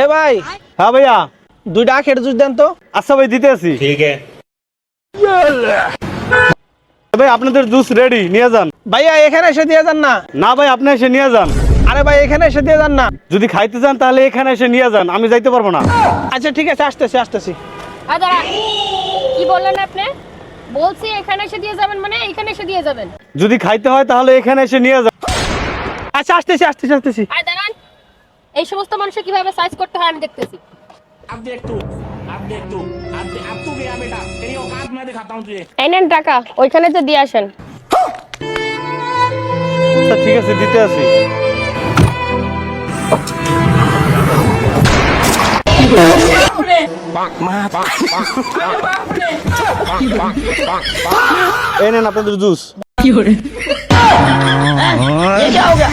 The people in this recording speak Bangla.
এ ভাই, হ্যাঁ ভাইয়া। 2টা আখের জুস দেন তো। আচ্ছা ভাই, দিতে আছি। ठीक है। ভাই আপনাদের জুস রেডি, নিয়ে যান। ভাইয়া এখানে এসে দিয়ে যান না। না ভাই, আপনি এসে নিয়ে যান। আরে ভাই এখানে এসে দিয়ে যান না। যদি খাইতে যান তাহলে এখানে এসে নিয়ে যান, আমি যাইতে পারবো না। আচ্ছা ঠিক আছে, আসতেছি। দাঁড়া, কি বললেন আপনি? বলছি এখানে এসে দিয়ে যাবেন, মানে এখানে এসে দিয়ে যাবেন। যদি খাইতে হয় তাহলে এখানে এসে নিয়ে যান। আচ্ছা আসতেছি। আর দাঁড়ান, এই সমস্ত মানুষের কিভাবে সাইজ করতে হয় আমি দেখতেছি। अब देख तू, अब तू गया बेटा, तेरी औकात मैं दिखाता हूँ तुझे। এই নেন টাকা, ওইখানে তো দিয়ে আসেন। আচ্ছা ঠিক আছে, দিতে আছি। এই নেন আপনাদের জুস। ये क्या हो गया?